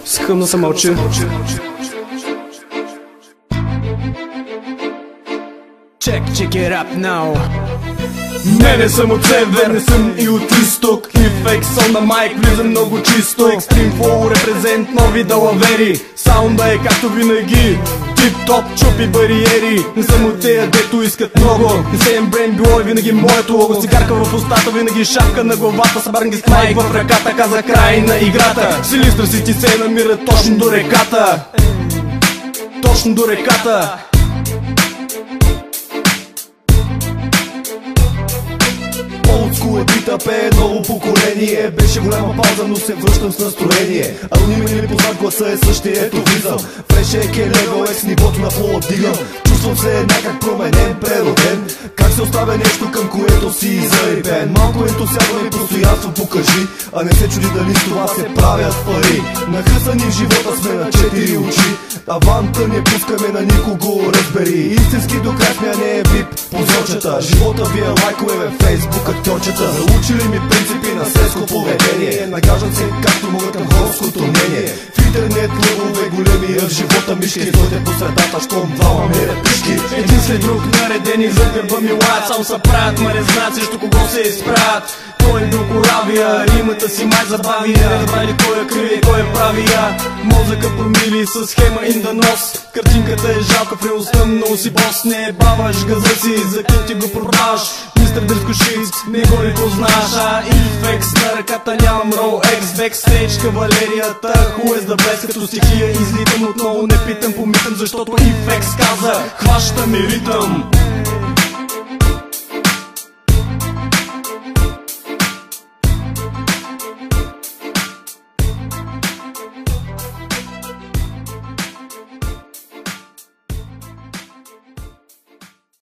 Скъмно се мълчи. Check it up now. Не съм от север, не съм и от изток. Ифекс on the mic, влизам много чисто. Extreme flow, репрезент, нови далавери. Саунда е както винаги, тип-топ, чупи бариери. Не съм от тея, дето искат много. Не съм брейн, било е винаги моето лого. Цигарка в устата, винаги шапка на главата. Събарнги с майк в ръката, каза край на играта. Силистра си ти се намира точно до реката. Точно до реката. Олдскул е бита, пее ново поколение. Беше голяма пауза, но се връщам с настроение. Анонимен или познат, гласа е същия, ето влизам. Фреш е левел, с нивото на флоу дигам. Чувствам се някак променен, прероден. Как се оставя нещо, към което си зарибен. Малко ентусиазъм и постоянство покажи, а не се чуди дали с това се правят пари. Нахъсани в живота сме на 4 очи. Аванта не пускаме на никого, разбери. Истински до край сме, а не е бип позорчета. Живота ви е лайкове във фейсбук актьорчета. Научили ми принципи на светско поведение. Нагаждам се както могат към хорското мнение. В интернет лъвове големи, в живота мишки. Стойте по средата, щом двама мерят пишки. Един след друг наредени за гърба ми лаят. Само са правят, ма не знаят срещу кого се изправят. Той е бил коравия, римата си май забави. Не разбрали кой е кривия, кой е правия. Мозъка промили с схема in the nose. Картинката е жалка, в реалността много си бос. Не баваш газа си, за кем ти го продаваш. Мистер Дърскошиц, не го ли познаш. Ифекс на ръката нямам Rolex. Бекстейдж кавалерията, who is the best. Като стихия излитам отново, не питам, помитам, защото Ифекс каза хваща ми ритъм.